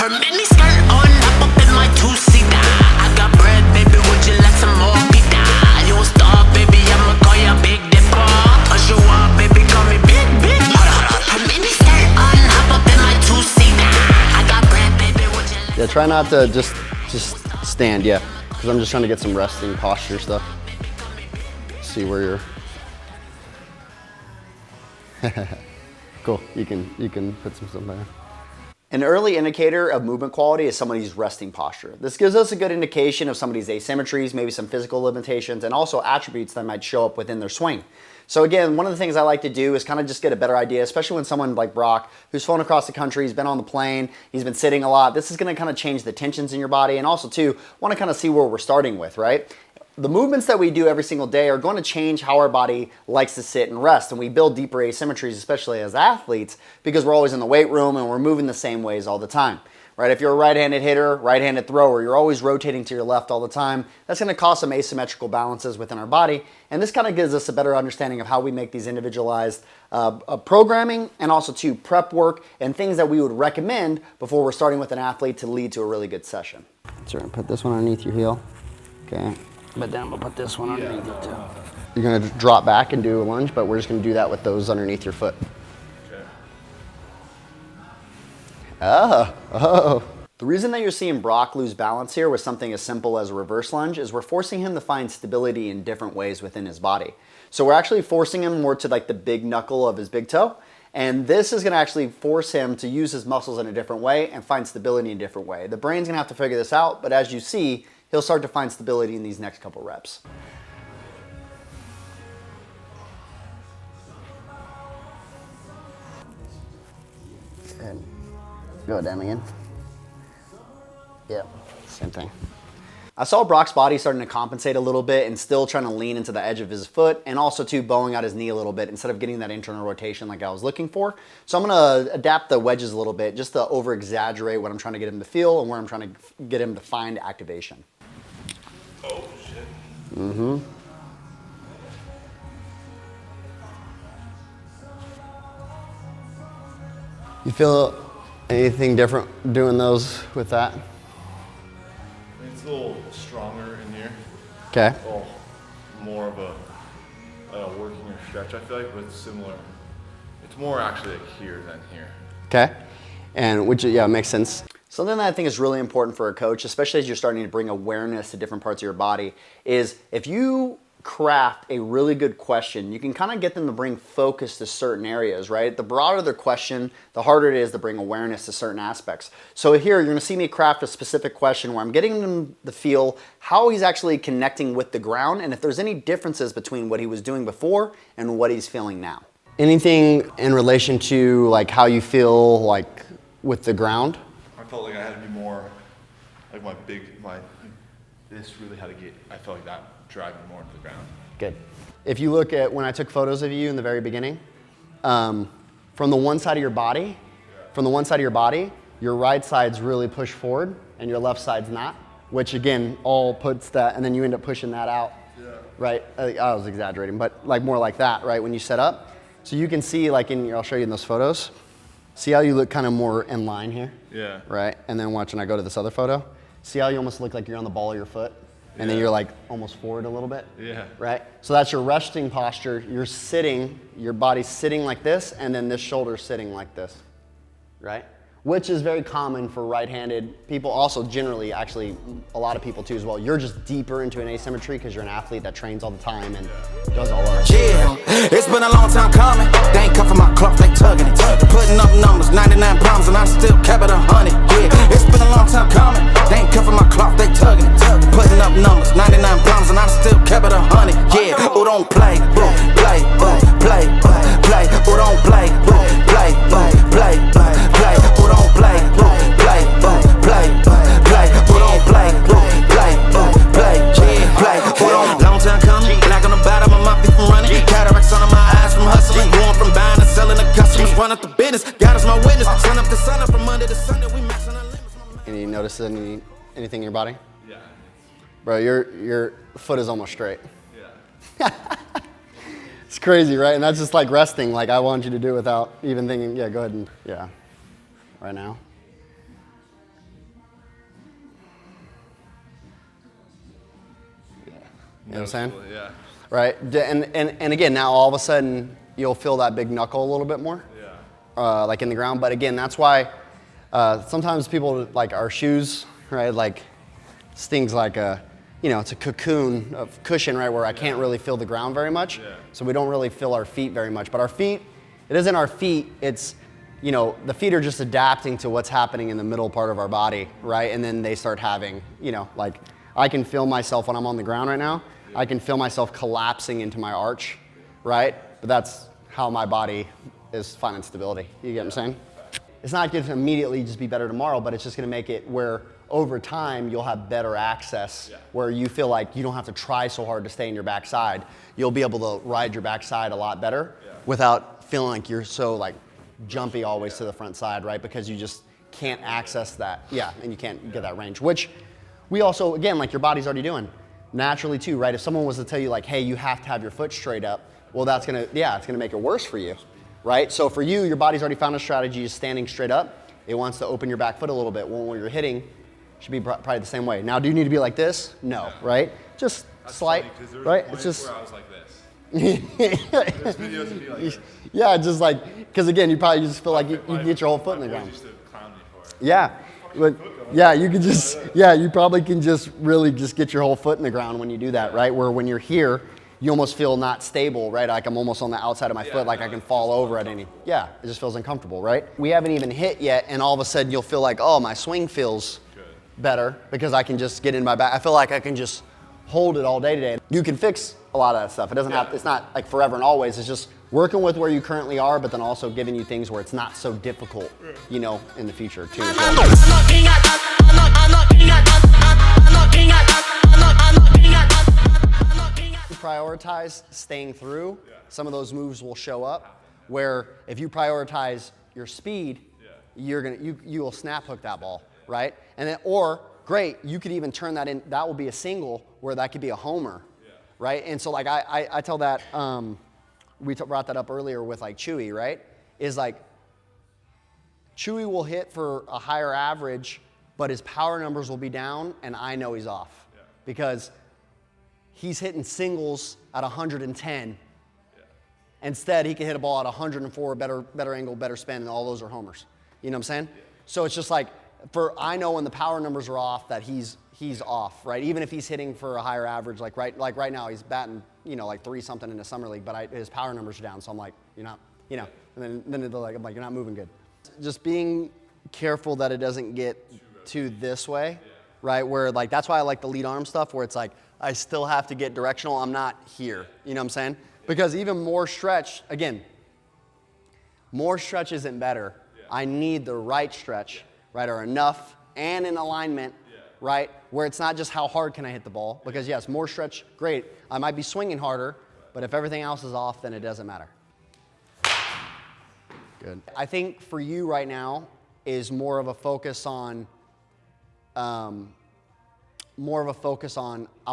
Her mini skirt on, hop up in my two-seater. I got bread, baby, would you like some more pita? You a star, baby, I'ma call you Big Dipper. Touch you up, baby, call me Big, Big. Her mini skirt on, hop up in my two-seater. I got bread, baby, would you like... Yeah, try not to just stand, yeah. Because I'm just trying to get some resting posture stuff. See where you're... Cool, you can put some stuff there. An early indicator of movement quality is somebody's resting posture. This gives us a good indication of somebody's asymmetries, maybe some physical limitations, and also attributes that might show up within their swing. So again, one of the things I like to do is kind of just get a better idea, especially when someone like Brock, who's flown across the country, he's been on the plane, he's been sitting a lot. This is gonna kind of change the tensions in your body, and also too, want to kind of see where we're starting with, right? The movements that we do every single day are going to change how our body likes to sit and rest, and we build deeper asymmetries, especially as athletes, because we're always in the weight room and we're moving the same ways all the time, right? If you're a right-handed hitter, right-handed thrower, you're always rotating to your left all the time. That's going to cause some asymmetrical balances within our body, and this kind of gives us a better understanding of how we make these individualized programming, and also to prep work and things that we would recommend before we're starting with an athlete to lead to a really good session. So we're going to put this one underneath your heel, okay? But then I'm gonna put this one underneath it too. You're gonna drop back and do a lunge, but we're just gonna do that with those underneath your foot. Okay. Oh. The reason that you're seeing Brock lose balance here with something as simple as a reverse lunge is we're forcing him to find stability in different ways within his body. So we're actually forcing him more to like the big knuckle of his big toe. And this is gonna actually force him to use his muscles in a different way and find stability in a different way. The brain's gonna have to figure this out, but as you see, he'll start to find stability in these next couple reps. And go down again. Yep, same thing. I saw Brock's body starting to compensate a little bit and still trying to lean into the edge of his foot, and also too bowing out his knee a little bit instead of getting that internal rotation like I was looking for. So I'm gonna adapt the wedges a little bit just to over exaggerate what I'm trying to get him to feel and where I'm trying to get him to find activation. Oh, shit. Mm-hmm. You feel anything different doing those with that? It's a little stronger in here. Okay. Oh, more of a working or stretch, I feel like, but it's similar. It's more actually like here than here. Okay. And which, yeah, makes sense. Something that I think is really important for a coach, especially as you're starting to bring awareness to different parts of your body, is if you craft a really good question, you can kind of get them to bring focus to certain areas, right? The broader the question, the harder it is to bring awareness to certain aspects. So here, you're gonna see me craft a specific question where I'm getting them to feel how he's actually connecting with the ground, and if there's any differences between what he was doing before and what he's feeling now. Anything in relation to like how you feel like with the ground? I felt like I had to be more, like this really had to get, I felt like that dragged me more into the ground. Good. If you look at when I took photos of you in the very beginning, from the one side of your body, your right side's really pushed forward and your left side's not, which again, all puts that, and then you end up pushing that out, right? I was exaggerating, but like more like that, right? When you set up. So you can see like I'll show you in those photos. See how you look kind of more in line here? Yeah. Right? And then watch when I go to this other photo. See how you almost look like you're on the ball of your foot? And then you're like almost forward a little bit? Yeah. Right? So that's your resting posture. You're sitting, your body's sitting like this, and then this shoulder's sitting like this, right? Which is very common for right-handed people. Also generally, actually, a lot of people too as well. You're just deeper into an asymmetry because you're an athlete that trains all the time and does all that. Yeah, it's been a long time coming. They ain't cuffing my cloth, they tugging it. Putting up numbers, 99 pounds, and I still kept it 100. Yeah, it's been a long time coming. They ain't cuffing my cloth, they tugging it. Putting up numbers, 99 pounds, and I still kept it 100. Yeah, who don't play, boo, play, boo, play, play. Who don't play, boo, play, boo, play, play. Who don't play, boo, play, boo, play, play. Who don't play, boo, play, boo, play, play. Who don't? Long time coming, black on the bottom of my feet from running. Cataracts under my eyes from hustling. Going from buying and selling to customers. Run up the business, God is my witness. Sun up to sun up from Monday to Sunday. We maxing our limits. And you notice anything in your body? Yeah. Bro, your foot is almost straight. Yeah. It's crazy, right? And that's just like resting, like I want you to do without even thinking, yeah, go ahead and, yeah. Right now. You know what I'm saying? Yeah. Right? And again, now all of a sudden, you'll feel that big knuckle a little bit more. Yeah. Like in the ground. But again, that's why sometimes people, like our shoes, right? Like stings like it's a cocoon of cushion, right? Where I can't really feel the ground very much. Yeah. So we don't really feel our feet very much. But our feet, it isn't our feet, it's, the feet are just adapting to what's happening in the middle part of our body, right? And then they start having, like I can feel myself when I'm on the ground right now, I can feel myself collapsing into my arch, right? But that's how my body is finding stability. You get what I'm saying? It's not going to immediately just be better tomorrow, but it's just going to make it where over time you'll have better access, where you feel like you don't have to try so hard to stay in your backside. You'll be able to ride your backside a lot better without feeling like you're so like jumpy always to the front side, right? Because you just can't access that, and you can't get that range, which we also, again, like your body's already doing naturally too, right? If someone was to tell you like, hey, you have to have your foot straight up, well, that's gonna, it's gonna make it worse for you, right? So for you, your body's already found a strategy is standing straight up. It wants to open your back foot a little bit. Well, when you're hitting, it should be probably the same way. Now, do you need to be like this? No, right? Just That's slight, funny, right? It's It's just. where I was like this. There's videos of me like this. Yeah, just like, because again, you probably just feel like you can get your whole foot in the My boys ground. used to clown me for it. Yeah, but you could just, you probably can just really just get your whole foot in the ground when you do that, right? Where when you're here, you almost feel not stable, right? Like I'm almost on the outside of my foot, like I can fall over at any, it just feels uncomfortable, right? We haven't even hit yet, and all of a sudden you'll feel like, oh, my swing feels better because I can just get in my back. I feel like I can just hold it all day today. You can fix a lot of that stuff. It doesn't have, it's not like forever and always, it's just working with where you currently are, but then also giving you things where it's not so difficult, in the future too. as well. Prioritize staying through, some of those moves will show up. Where if you prioritize your speed, you will snap hook that ball, right? And then, or great, you could even turn that in. That will be a single where that could be a homer, right? And so like I tell that we brought that up earlier with like Chewy, right? Is like Chewy will hit for a higher average, but his power numbers will be down, and I know he's off because he's hitting singles at 110. Instead, he can hit a ball at 104, better angle, better spin, and all those are homers. You know what I'm saying? So it's just like, I know when the power numbers are off that he's off, right? Even if he's hitting for a higher average, like right now he's batting, like 3-something in the summer league, but his power numbers are down. So I'm like, you're not, and then they're like, I'm like, you're not moving good. Just being careful that it doesn't get to this way, right? Where like, that's why I like the lead arm stuff where it's like, I still have to get directional. I'm not here. You know what I'm saying? Because even more stretch, again, more stretch isn't better. I need the right stretch, right? Or enough and in alignment, right? Where it's not just how hard can I hit the ball. Because yes, more stretch, great. I might be swinging harder, but if everything else is off, then it doesn't matter. Good. I think for you right now is more of a focus on, I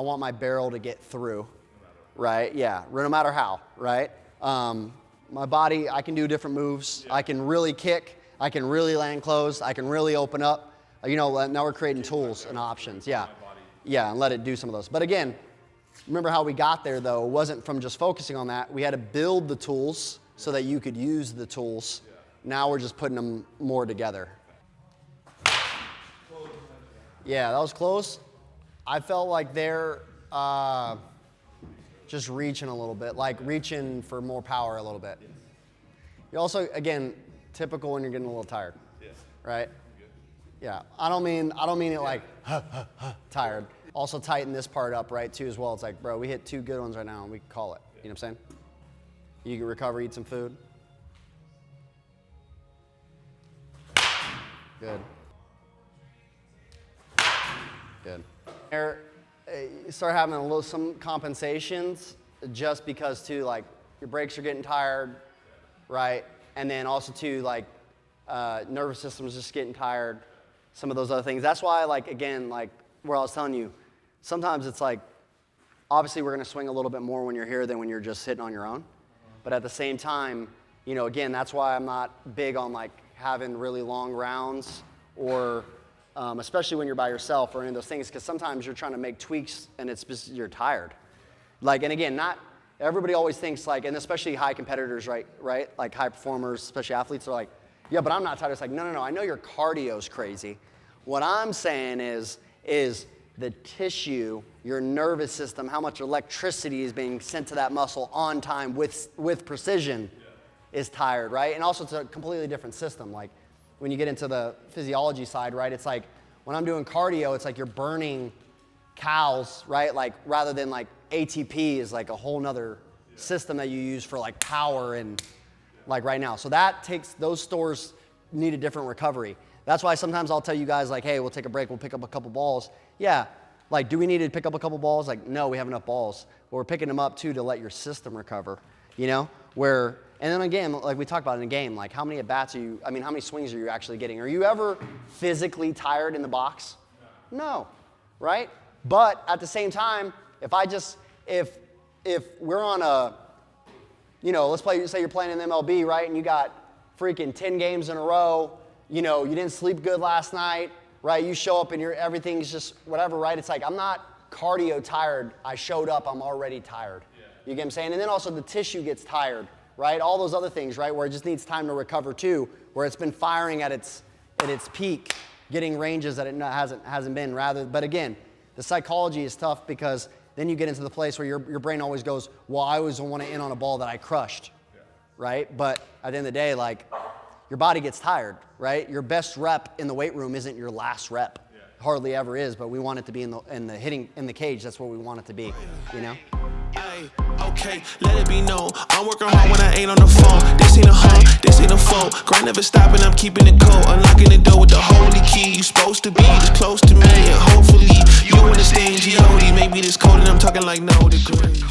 want my barrel to get through, right? Yeah, no matter how, right? My body, I can do different moves. I can really kick. I can really land close. I can really open up. Now we're creating tools and options. Yeah, and let it do some of those. But again, remember how we got there though? It wasn't from just focusing on that. We had to build the tools so that you could use the tools. Now we're just putting them more together. Yeah, that was close. I felt like they're just reaching a little bit, like reaching for more power a little bit. You also, again, typical when you're getting a little tired, right? Yeah, I don't mean it like tired. Also tighten this part up, right, too, as well. It's like, bro, we hit 2 good ones right now and we can call it. You know what I'm saying? You can recover, eat some food. Good. Good. You start having some compensations just because too, like your brakes are getting tired, right? And then also too, like nervous system is just getting tired. Some of those other things. That's why, like again, like where I was telling you, sometimes it's like, obviously we're going to swing a little bit more when you're here than when you're just hitting on your own. But at the same time, again, that's why I'm not big on like having really long rounds or especially when you're by yourself or any of those things, because sometimes you're trying to make tweaks and it's just, you're tired. Like, and again, not everybody always thinks like, and especially high competitors, right? Like high performers, especially athletes are like, yeah, but I'm not tired. It's like, no, I know your cardio's crazy. What I'm saying is the tissue, your nervous system, how much electricity is being sent to that muscle on time with precision is tired, right? And also it's a completely different system. Like when you get into the physiology side, right? It's like when I'm doing cardio, it's like you're burning calories, right? Like rather than like ATP is like a whole nother system that you use for like power and like right now. So that takes, those stores need a different recovery. That's why sometimes I'll tell you guys like, hey, we'll take a break, we'll pick up a couple balls. Yeah, like do we need to pick up a couple balls? Like no, we have enough balls. But we're picking them up too to let your system recover, you know? Where, and then again, like we talked about in a game, like how many at-bats are you, I mean, how many swings are you actually getting? Are you ever physically tired in the box? No, right? But at the same time, if we're on a, you know, let's say you're playing in the MLB, right? And you got freaking 10 games in a row, you know, you didn't sleep good last night, right? You show up and everything's just whatever, right? It's like, I'm not cardio tired. I showed up, I'm already tired. Yeah. You get what I'm saying? And then also the tissue gets tired, right? All those other things, right? Where it just needs time to recover too, where it's been firing at its peak, getting ranges that it hasn't been but again, the psychology is tough because then you get into the place where your brain always goes, well, I always want to in on a ball that I crushed, right? But at the end of the day, like, your body gets tired, right? Your best rep in the weight room isn't your last rep. Hardly ever is, but we want it to be in the cage. That's what we want it to be, you know? Ay, okay, let it be known. I'm working hard when I ain't on the phone. This ain't a home, this ain't a phone. Grind never stopping, I'm keeping it cold. Unlocking the door with the holy key. You supposed to be this close to me, and hopefully you understand G.O.D. Maybe this cold and I'm talking like no degrees.